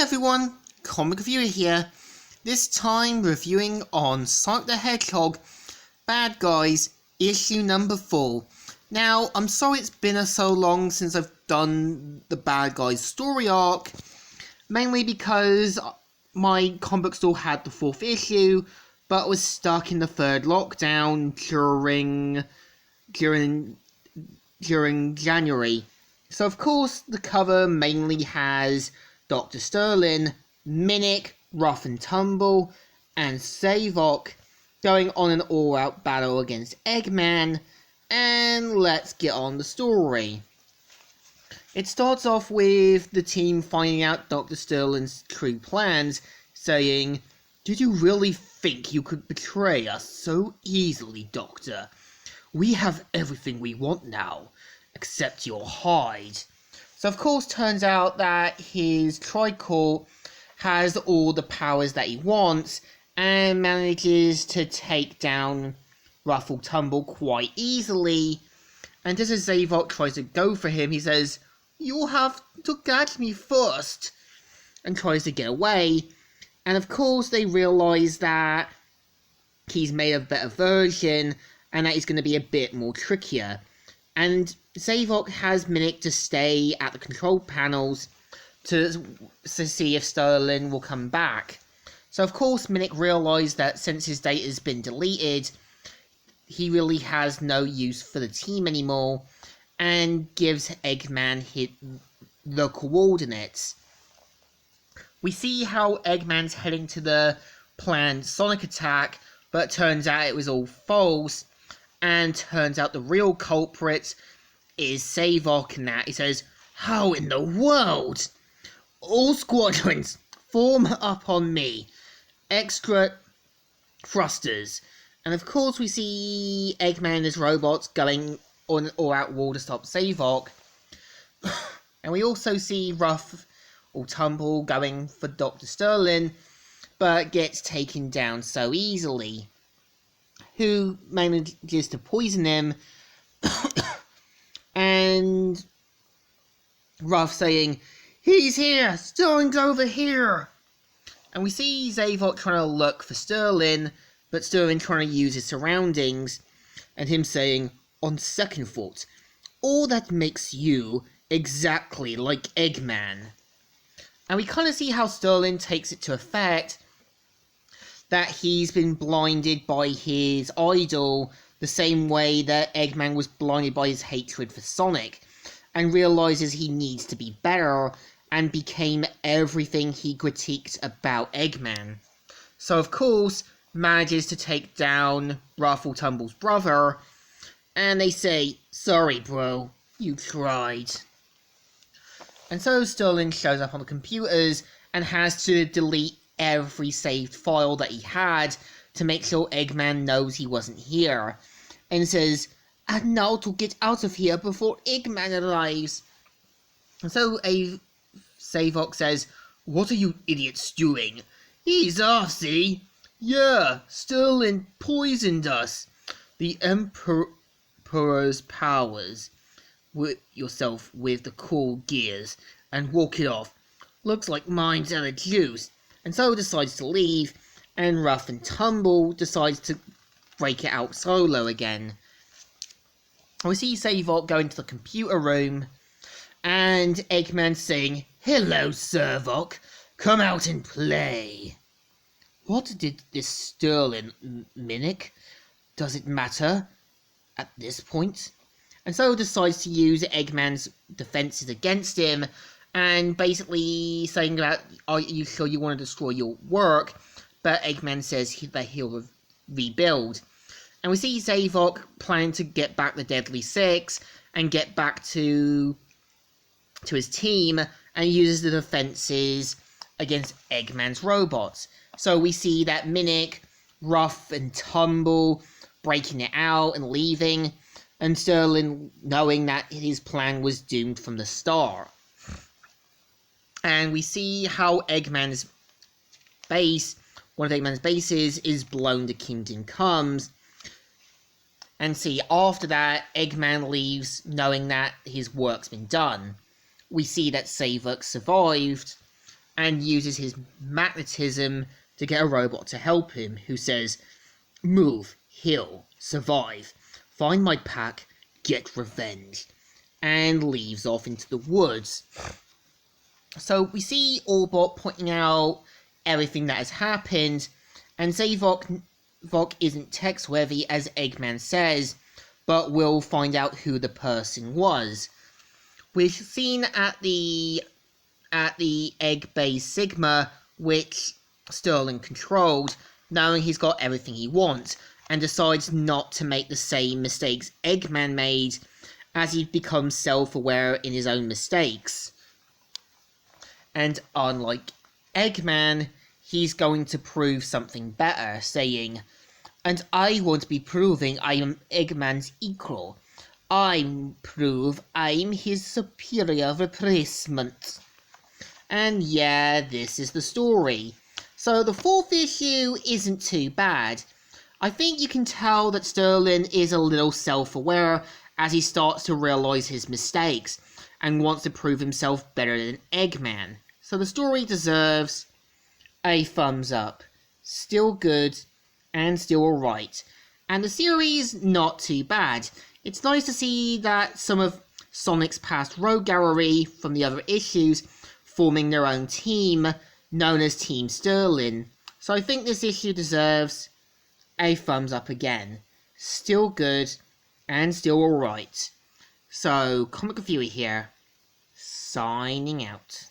everyone, Comic Reviewer here, this time reviewing on Sonic the Hedgehog Bad Guys issue number 4. Now, I'm sorry it's been so long since I've done the Bad Guys story arc, mainly because my comic book store had the 4th issue, but was stuck in the 3rd lockdown during January. So of course the cover mainly has Dr. Sterling, Minnick, Rough and Tumble, and Savok going on an all-out battle against Eggman, and let's get on the story. It starts off with the team finding out Dr. Sterling's true plans, saying, "Did you really think you could betray us so easily, Doctor? We have everything we want now, except your hide." So of course turns out that his Tricorp has all the powers that he wants and manages to take down Ruffle Tumble quite easily. And just as Zavok tries to go for him, he says, "You'll have to catch me first," and tries to get away. And of course they realise that he's made a better version and that he's going to be a bit more trickier. And Zavok has Minnick to stay at the control panels to see if Sterling will come back. So of course Minnick realised that since his data has been deleted, he really has no use for the team anymore, and gives Eggman the coordinates. We see how Eggman's heading to the planned Sonic attack, but turns out it was all false, and turns out the real culprit is Savok, and that he says, "How in the world? All squadrons, form up on me. Extra thrusters." And of course we see Eggman and his robots going on an all-out war to stop Savok. And we also see Ruff or Tumble going for Dr. Sterling, but gets taken down so easily. Who manages to poison him, and Ruff saying, "He's here! Sterling's over here!" And we see Zavok trying to look for Sterling, but Sterling trying to use his surroundings, and him saying, "On second thought, all that makes you exactly like Eggman." And we kind of see how Sterling takes it to effect that he's been blinded by his idol the same way that Eggman was blinded by his hatred for Sonic, and realises he needs to be better, and became everything he critiqued about Eggman. So of course manages to take down Ruffle Tumble's brother, and they say, "Sorry bro, you tried." And so Sterling shows up on the computers and has to delete every saved file that he had to make sure Eggman knows he wasn't here, and says, "And now to get out of here before Eggman arrives." And so Savok says, "What are you idiots doing? He's off, see? Yeah, Sterling poisoned us. The Emperor's powers. With yourself with the cool gears and walk it off. Looks like mine's out of juice." And so decides to leave, and Ruff and Tumble decides to break it out solo again. We see Savok go into the computer room, and Eggman saying, "Hello, Servok, come out and play." What did this Sterling, Minnick? Does it matter at this point? And so decides to use Eggman's defenses against him, and basically saying that, "Are you sure you want to destroy your work?" But Eggman says that he'll rebuild. And we see Zavok planning to get back the Deadly Six and get back to his team, and uses the defenses against Eggman's robots. So we see that Minnick, Ruff and Tumble breaking it out and leaving, and Sterling knowing that his plan was doomed from the start. And we see how Eggman's base, one of Eggman's bases, is blown to Kingdom Comes. And see, after that, Eggman leaves knowing that his work's been done. We see that Savok survived, and uses his magnetism to get a robot to help him, who says, "Move, heal, survive, find my pack, get revenge," and leaves off into the woods. So we see Orbot pointing out everything that has happened, and Zavok isn't text-worthy as Eggman says, but we'll find out who the person was. We've seen at the Egg Base Sigma, which Sterling controlled, knowing he's got everything he wants, and decides not to make the same mistakes Eggman made, as he becomes self-aware in his own mistakes. And unlike Eggman, he's going to prove something better, saying, "And I won't be proving I am Eggman's equal. I prove I'm his superior replacement." And yeah, this is the story. So the fourth issue isn't too bad. I think you can tell that Sterling is a little self-aware as he starts to realise his mistakes and wants to prove himself better than Eggman. So the story deserves a thumbs up. Still good and still alright. And the series, not too bad. It's nice to see that some of Sonic's past rogue gallery from the other issues forming their own team, known as Team Sterling. So I think this issue deserves a thumbs up again. Still good and still alright. So, Comic Reviewer here, signing out.